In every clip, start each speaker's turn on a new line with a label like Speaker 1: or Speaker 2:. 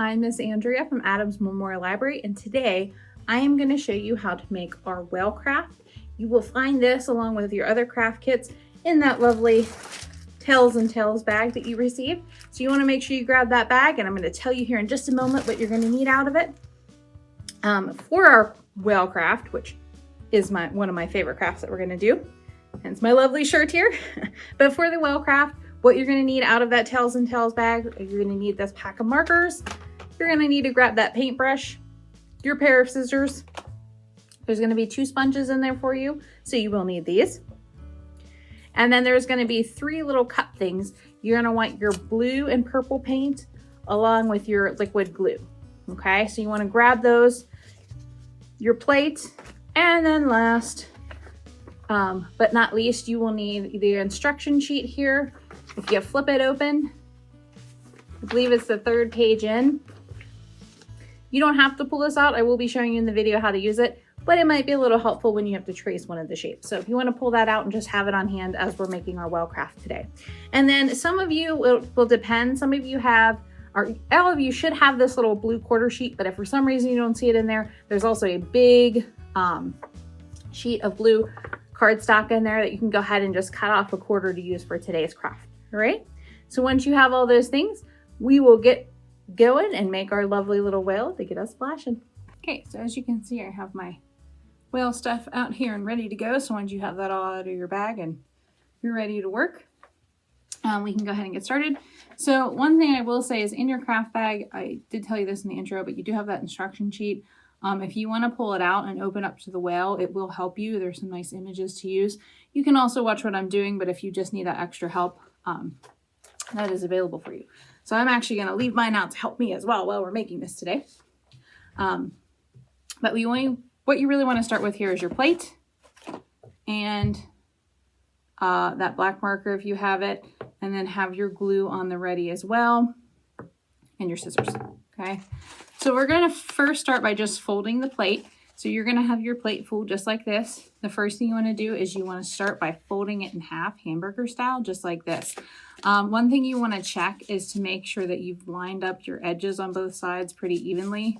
Speaker 1: I'm Miss Andrea from Adams Memorial Library, and today I am going to show you how to make our whale craft. You will find this along with your other craft kits in that lovely Tails and Tails bag that you received. So you want to make sure you grab that bag, and I'm going to tell you here in just a moment what you're going to need out of it. For our whale craft, which is one of my favorite crafts that we're going to do, hence my lovely shirt here. But for the whale craft, what you're going to need out of that Tails and Tails bag, you're going to need this pack of markers. You're going to need to grab that paintbrush, your pair of scissors. There's going to be 2 sponges in there for you, so you will need these. And then there's going to be 3 little cup things. You're going to want your blue and purple paint along with your liquid glue. Okay, so you want to grab those, your plate, and then last but not least, you will need the instruction sheet here. If you flip it open, I believe it's the 3rd page in. You don't have to pull this out. I will be showing you in the video how to use it, but it might be a little helpful when you have to trace one of the shapes. So if you want to pull that out and just have it on hand as we're making our whale craft today. And then some of you, it will depend. Some of you have, or all of you should have this little blue quarter sheet, but if for some reason you don't see it in there, there's also a big sheet of blue cardstock in there that you can go ahead and just cut off a quarter to use for today's craft. All right, so once you have all those things, we will get going and make our lovely little whale to get us splashing. Okay, so as you can see, I have my whale stuff out here and ready to go. So once you have that all out of your bag and you're ready to work, we can go ahead and get started. So one thing I will say is in your craft bag, I did tell you this in the intro, but you do have that instruction sheet. If you want to pull it out and open up to the whale, it will help you. There's some nice images to use. You can also watch what I'm doing, but if you just need that extra help, that is available for you. So I'm actually going to leave mine out to help me as well while we're making this today. But what you really want to start with here is your plate and that black marker if you have it, and then have your glue on the ready as well, and your scissors. Okay, so we're going to first start by just folding the plate. So you're going to have your plate fold just like this. The first thing you want to do is you want to start by folding it in half, hamburger style, just like this. One thing you want to check is to make sure that you've lined up your edges on both sides pretty evenly.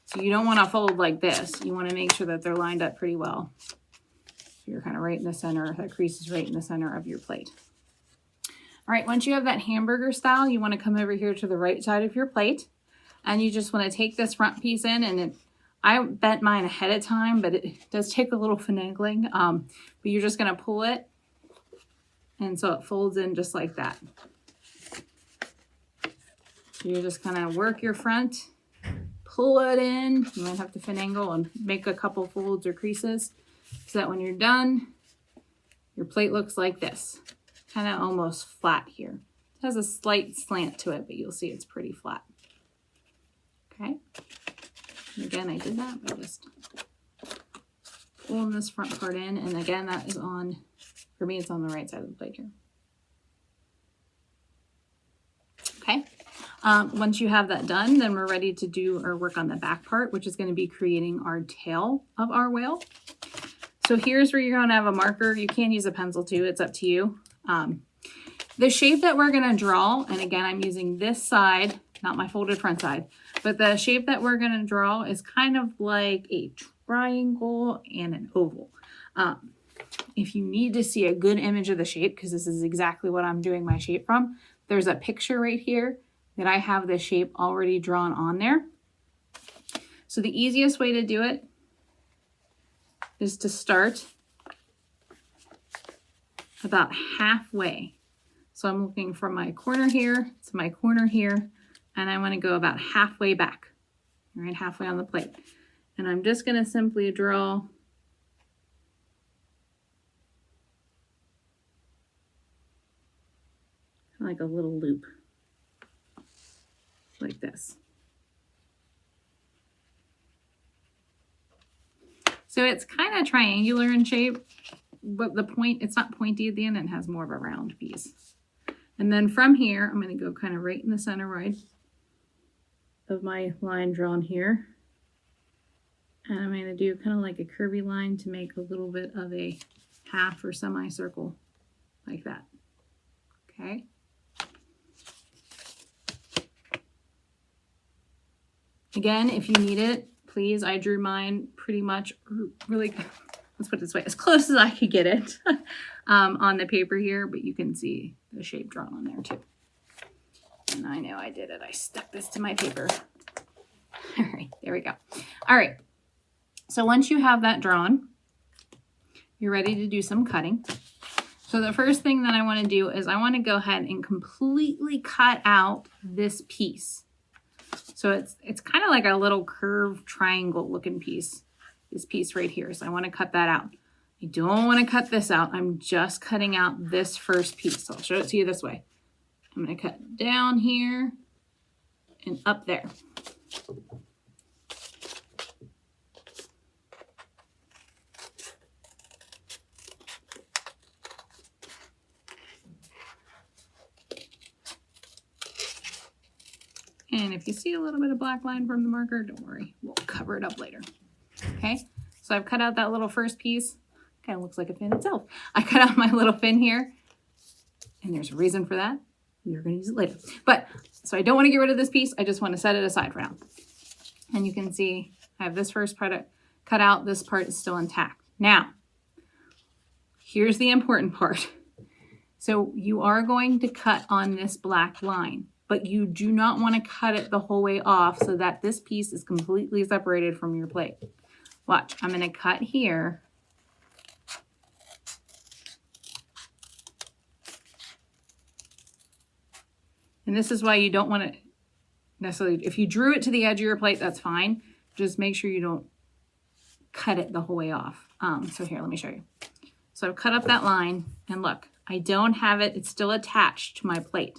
Speaker 1: So you don't want to fold like this. You want to make sure that they're lined up pretty well. So you're kind of right in the center. That crease is right in the center of your plate. All right, once you have that hamburger style, you want to come over here to the right side of your plate. And you just want to take this front piece in, and I bent mine ahead of time, but it does take a little finagling. But you're just going to pull it, and so it folds in just like that. So you just kind of work your front, pull it in. You might have to finagle and make a couple folds or creases so that when you're done, your plate looks like this. Kind of almost flat here. It has a slight slant to it, but you'll see it's pretty flat. Okay, and again, I did that by just pulling this front part in, and again, that is on, for me, it's on the right side of the plate here. Okay, once you have that done, then we're ready to do or work on the back part, which is going to be creating our tail of our whale. So here's where you're going to have a marker. You can use a pencil too, it's up to you. The shape that we're going to draw, and again, I'm using this side, not my folded front side, but the shape that we're going to draw is kind of like a triangle and an oval. If you need to see a good image of the shape, because this is exactly what I'm doing my shape from, there's a picture right here that I have the shape already drawn on there. So the easiest way to do it is to start about halfway. So I'm looking from my corner here to my corner here, and I want to go about halfway back, all right, halfway on the plate. And I'm just going to simply draw like a little loop, like this. So it's kind of triangular in shape, but the point, it's not pointy at the end, it has more of a round piece. And then from here, I'm going to go kind of right in the center right of my line drawn here. And I'm going to do kind of like a curvy line to make a little bit of a half or semicircle like that. Okay. Again, if you need it, please, I drew mine pretty much really, let's put it this way, as close as I could get it on the paper here, but you can see the shape drawn on there too. And I know I did it. I stuck this to my paper. All right, there we go. All right, so once you have that drawn, you're ready to do some cutting. So the first thing that I want to do is I want to go ahead and completely cut out this piece. So it's kind of like a little curved triangle looking piece, this piece right here. So I want to cut that out. I don't want to cut this out. I'm just cutting out this first piece. So I'll show it to you this way. I'm going to cut down here and up there. And if you see a little bit of black line from the marker, don't worry, we'll cover it up later. Okay, so I've cut out that little first piece. Kind of looks like a fin itself. I cut out my little fin here, and there's a reason for that. You're going to use it later. But, so I don't want to get rid of this piece. I just want to set it aside for now. And you can see I have this first part cut out. This part is still intact. Now, here's the important part. So you are going to cut on this black line, but you do not want to cut it the whole way off so that this piece is completely separated from your plate. Watch, I'm going to cut here. And this is why you don't want to necessarily, if you drew it to the edge of your plate, that's fine. Just make sure you don't cut it the whole way off. So here, let me show you. So I've cut up that line, and look, I don't have it, it's still attached to my plate.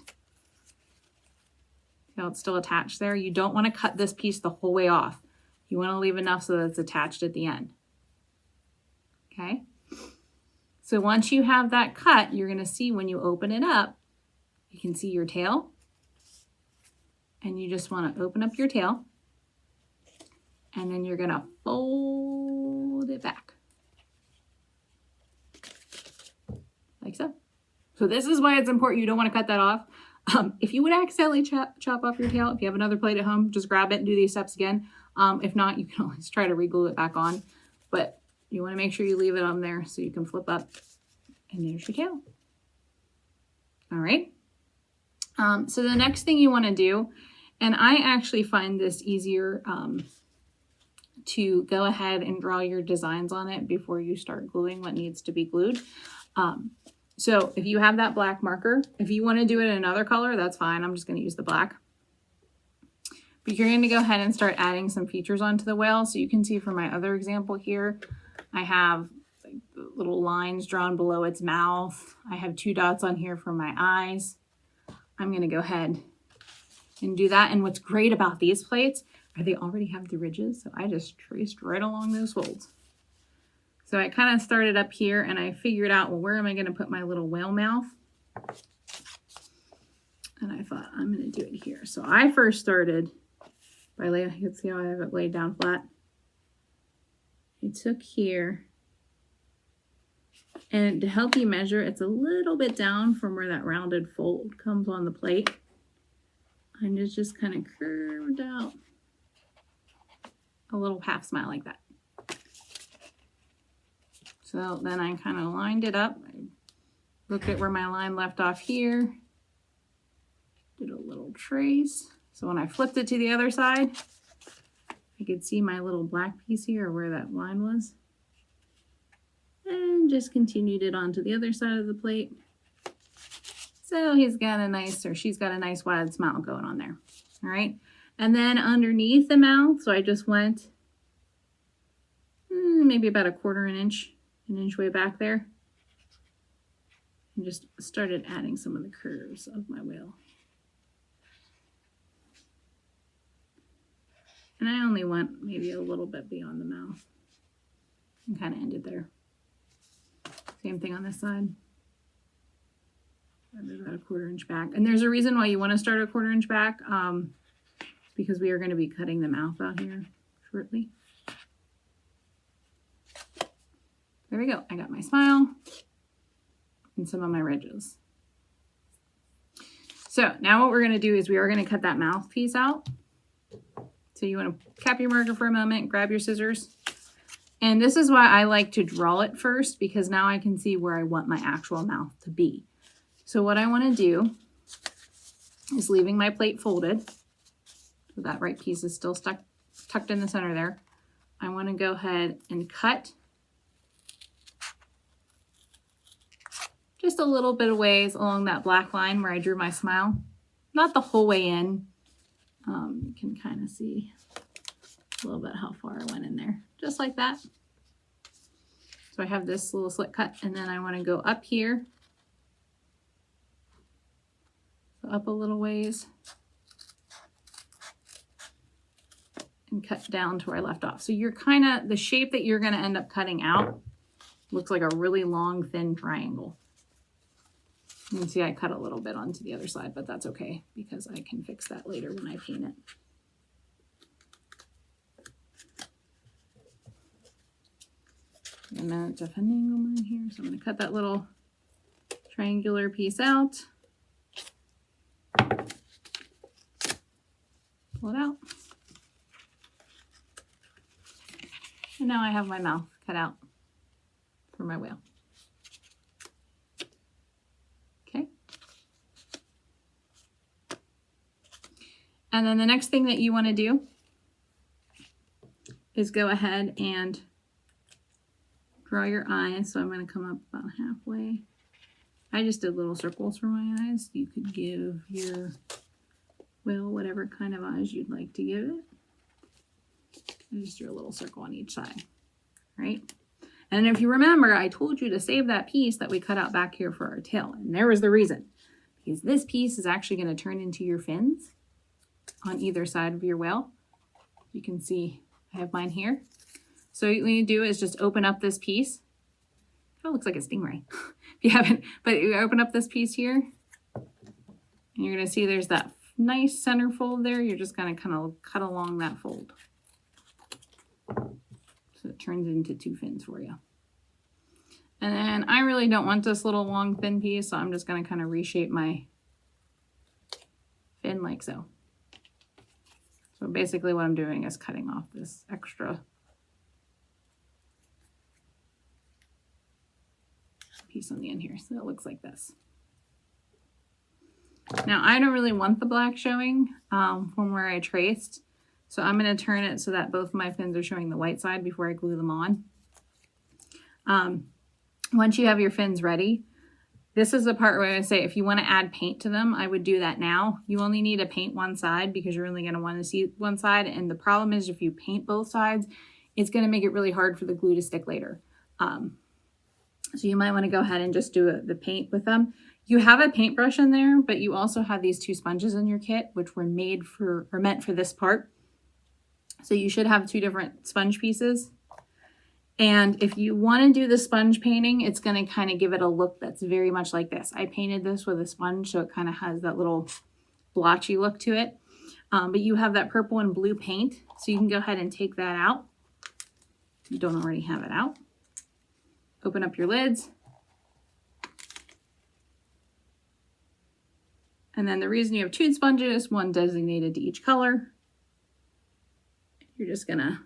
Speaker 1: See how it's still attached there? You don't want to cut this piece the whole way off. You want to leave enough so that it's attached at the end. Okay? So once you have that cut, you're going to see when you open it up, you can see your tail. And you just want to open up your tail. And then you're going to fold it back. Like so. So this is why it's important. You don't want to cut that off. If you would accidentally chop off your tail, if you have another plate at home, just grab it and do these steps again. If not, you can always try to re-glue it back on. But you want to make sure you leave it on there so you can flip up. And there's your tail. All right. So the next thing you want to do, and I actually find this easier to go ahead and draw your designs on it before you start gluing what needs to be glued. So if you have that black marker, if you want to do it in another color, that's fine. I'm just going to use the black. But you're going to go ahead and start adding some features onto the whale. So you can see from my other example here, I have like little lines drawn below its mouth. I have 2 dots on here for my eyes. I'm going to go ahead and do that. And what's great about these plates are they already have the ridges. So I just traced right along those folds. So I kind of started up here and I figured out, well, where am I going to put my little whale mouth? And I thought, I'm going to do it here. So I first started by you can see how I have it laid down flat. I took here, and to help you measure, it's a little bit down from where that rounded fold comes on the plate. And it's just kind of curved out a little half smile like that. So then I kind of lined it up. I looked at where my line left off here. Did a little trace. So when I flipped it to the other side, I could see my little black piece here where that line was. And just continued it onto the other side of the plate. So he's got a nice, or she's got a nice wide smile going on there. All right. And then underneath the mouth, so I just went maybe about an inch way back there. And just started adding some of the curves of my whale. And I only went maybe a little bit beyond the mouth and kind of ended there. Same thing on this side. About a 1/4 inch back. And there's a reason why you want to start a 1/4 inch back, because we are going to be cutting the mouth out here shortly. There we go. I got my smile and some of my ridges. So now what we're going to do is we are going to cut that mouth piece out. So you want to cap your marker for a moment, grab your scissors. And this is why I like to draw it first, because now I can see where I want my actual mouth to be. So what I want to do is, leaving my plate folded, so that right piece is still tucked in the center there, I want to go ahead and cut just a little bit of ways along that black line where I drew my smile. Not the whole way in. You can kind of see a little bit how far I went in there, just like that. So I have this little slit cut, and then I want to go up here, so up a little ways, and cut down to where I left off. So you're kind of, the shape that you're going to end up cutting out looks like a really long, thin triangle. You can see I cut a little bit onto the other side, but that's okay because I can fix that later when I paint it. And then it's defending on mine here, so I'm going to cut that little triangular piece out. Pull it out. And now I have my mouth cut out for my whale. Okay. And then the next thing that you want to do is go ahead and draw your eyes. So I'm going to come up about halfway. I just did little circles for my eyes. You could give your whale whatever kind of eyes you'd like to give it. I just drew a little circle on each side, right? And if you remember, I told you to save that piece that we cut out back here for our tail. And there was the reason. Because this piece is actually going to turn into your fins on either side of your whale. You can see I have mine here. So what you do is just open up this piece. It looks like a stingray if you haven't, but you open up this piece here and you're going to see there's that nice center fold there. You're just going to kind of cut along that fold. So it turns into two fins for you. And then I really don't want this little long thin piece, so I'm just going to kind of reshape my fin like so. So basically what I'm doing is cutting off this extra piece on the end here. So it looks like this. Now I don't really want the black showing from where I traced. So I'm going to turn it so that both my fins are showing the white side before I glue them on. Once you have your fins ready, this is the part where I say if you want to add paint to them, I would do that now. You only need to paint one side because you're only going to want to see one side. And the problem is if you paint both sides, it's going to make it really hard for the glue to stick later. So you might want to go ahead and just do the paint with them. You have a paintbrush in there, but you also have these two sponges in your kit, which were meant for this part. So you should have two different sponge pieces. And if you want to do the sponge painting, it's going to kind of give it a look that's very much like this. I painted this with a sponge, so it kind of has that little blotchy look to it. But you have that purple and blue paint, so you can go ahead and take that out. If you don't already have it out. Open up your lids. And then the reason you have two sponges, one designated to each color, you're just going to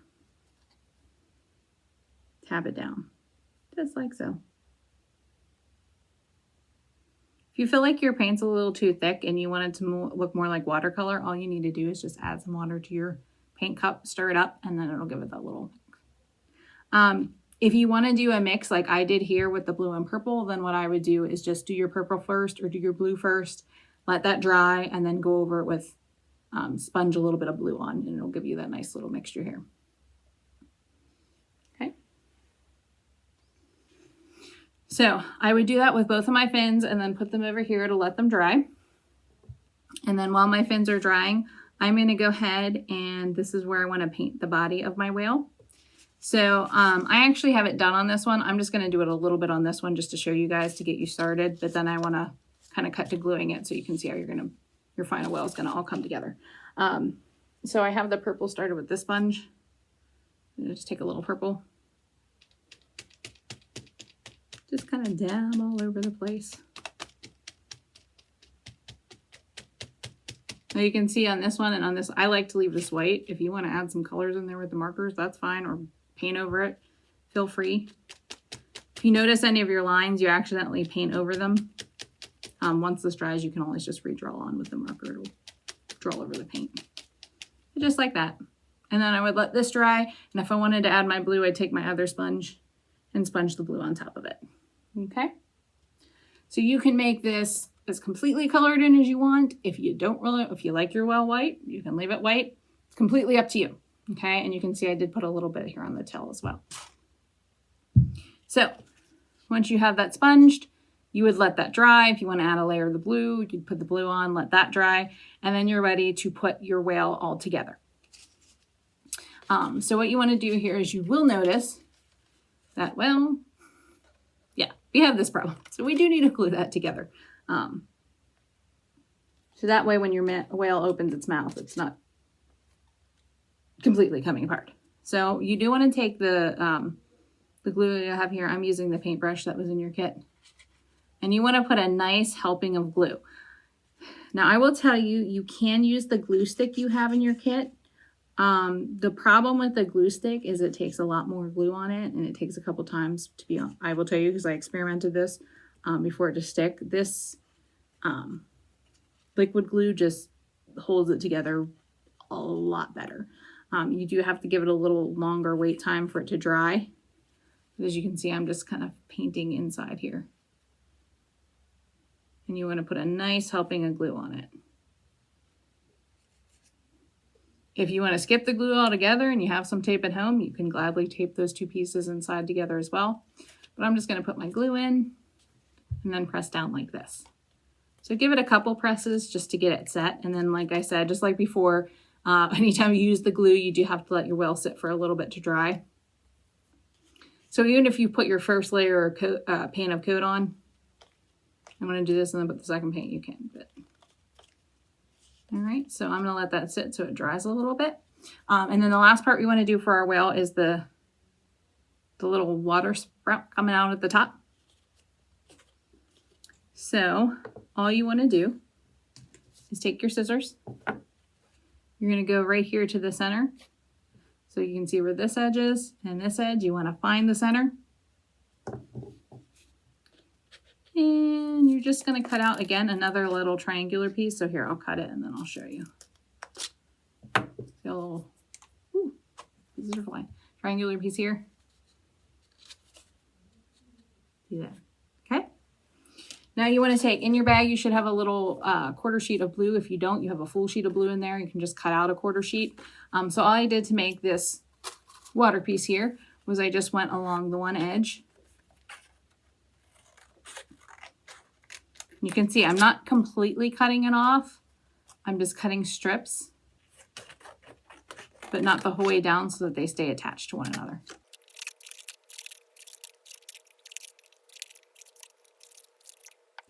Speaker 1: tap it down, just like so. If you feel like your paint's a little too thick and you want it to look more like watercolor, all you need to do is just add some water to your paint cup, stir it up, and then it'll give it that little if you want to do a mix like I did here with the blue and purple, then what I would do is just do your purple first or do your blue first, let that dry, and then go over it with sponge a little bit of blue on, and it'll give you that nice little mixture here. Okay. So I would do that with both of my fins and then put them over here to let them dry. And then while my fins are drying, I'm going to go ahead and this is where I want to paint the body of my whale. So I actually have it done on this one. I'm just going to do it a little bit on this one just to show you guys to get you started. But then I want to kind of cut to gluing it so you can see how your final whale is going to all come together. So I have the purple started with this sponge. Just take a little purple. Just kind of dab all over the place. Now you can see on this one and on this, I like to leave this white. If you want to add some colors in there with the markers, that's fine, or paint over it, feel free. If you notice any of your lines, you accidentally paint over them. Once this dries, you can always just redraw on with the marker. It'll draw over the paint. Just like that. And then I would let this dry. And if I wanted to add my blue, I'd take my other sponge and sponge the blue on top of it. Okay. So you can make this as completely colored in as you want. If you like your well white, you can leave it white. It's completely up to you. Okay. And you can see I did put a little bit here on the tail as well. So once you have that sponged, you would let that dry. If you want to add a layer of the blue, you'd put the blue on, let that dry, and then you're ready to put your whale all together. So what you want to do here is you will notice that, well, yeah, we have this problem. So we do need to glue that together. So that way when your whale opens its mouth, it's not completely coming apart. So you do want to take the glue you have here. I'm using the paintbrush that was in your kit. And you want to put a nice helping of glue. Now I will tell you, you can use the glue stick you have in your kit. The problem with the glue stick is it takes a lot more glue on it, and it takes a couple times to be on. I will tell you, because I experimented this before it to stick. This liquid glue just holds it together a lot better. You do have to give it a little longer wait time for it to dry. But as you can see, I'm just kind of painting inside here. And you want to put a nice helping of glue on it. If you want to skip the glue altogether and you have some tape at home, you can gladly tape those two pieces inside together as well. But I'm just going to put my glue in and then press down like this. So give it a couple presses just to get it set. And then, like I said, just like before, anytime you use the glue, you do have to let your whale sit for a little bit to dry. So even if you put your first layer of coat, paint of coat on, I'm going to do this and then put the second paint, you can. But all right, so I'm going to let that sit so it dries a little bit. And then the last part we want to do for our whale is the little water sprout coming out at the top. So all you want to do is take your scissors. You're going to go right here to the center. So you can see where this edge is and this edge. You want to find the center. And you're just going to cut out, again, another little triangular piece. So here, I'll cut it and then I'll show you. See a little, pieces are flying. Triangular piece here. See that? Okay. Now you want to take, in your bag, you should have a little quarter sheet of blue. If you don't, you have a full sheet of blue in there. You can just cut out a quarter sheet. So all I did to make this water piece here was I just went along the one edge. You can see I'm not completely cutting it off. I'm just cutting strips, but not the whole way down so that they stay attached to one another.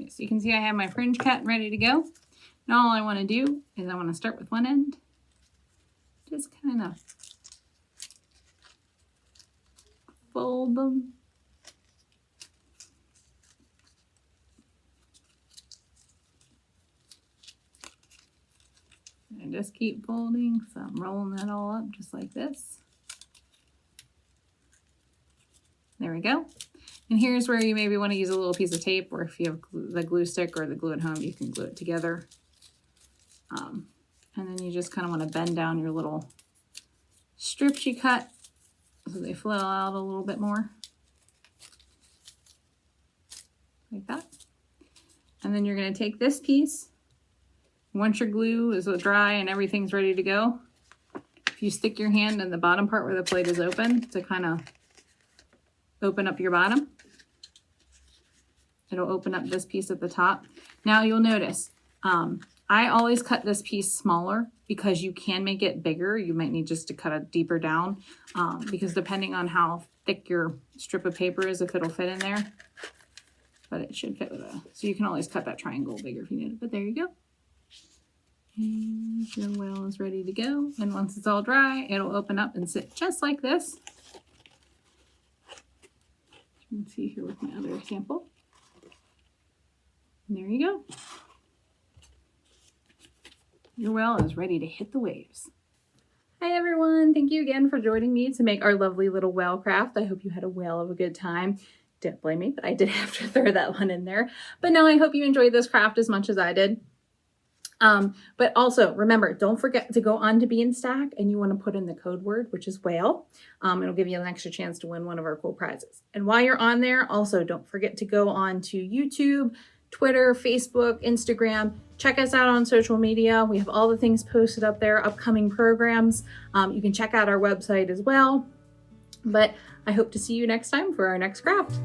Speaker 1: Okay, so you can see I have my fringe cut ready to go. Now all I want to do is I want to start with one end. Just kind of fold them. And just keep folding, so I'm rolling that all up just like this. There we go. And here's where you maybe want to use a little piece of tape, or if you have the glue stick or the glue at home, you can glue it together. And then you just kind of want to bend down your little strips you cut so they flow out a little bit more. Like that. And then you're going to take this piece. Once your glue is dry and everything's ready to go, if you stick your hand in the bottom part where the plate is open to kind of open up your bottom, it'll open up this piece at the top. Now you'll notice, I always cut this piece smaller because you can make it bigger. You might need just to cut it deeper down because depending on how thick your strip of paper is, if it'll fit in there, but it should fit with a, so you can always cut that triangle bigger if you need it, but there you go. And your whale is ready to go. And once it's all dry, it'll open up and sit just like this. You can see here with my other example. And there you go. Your whale is ready to hit the waves. Hi everyone, thank you again for joining me to make our lovely little whale craft. I hope you had a whale of a good time. Don't blame me, but I did have to throw that one in there. But no, I hope you enjoyed this craft as much as I did. But also remember, don't forget to go on to Beanstack and you want to put in the code word, which is whale. It'll give you an extra chance to win one of our cool prizes. And while you're on there, also don't forget to go on to YouTube, Twitter, Facebook, Instagram. Check us out on social media. We have all the things posted up there, upcoming programs. You can check out our website as well. But I hope to see you next time for our next craft.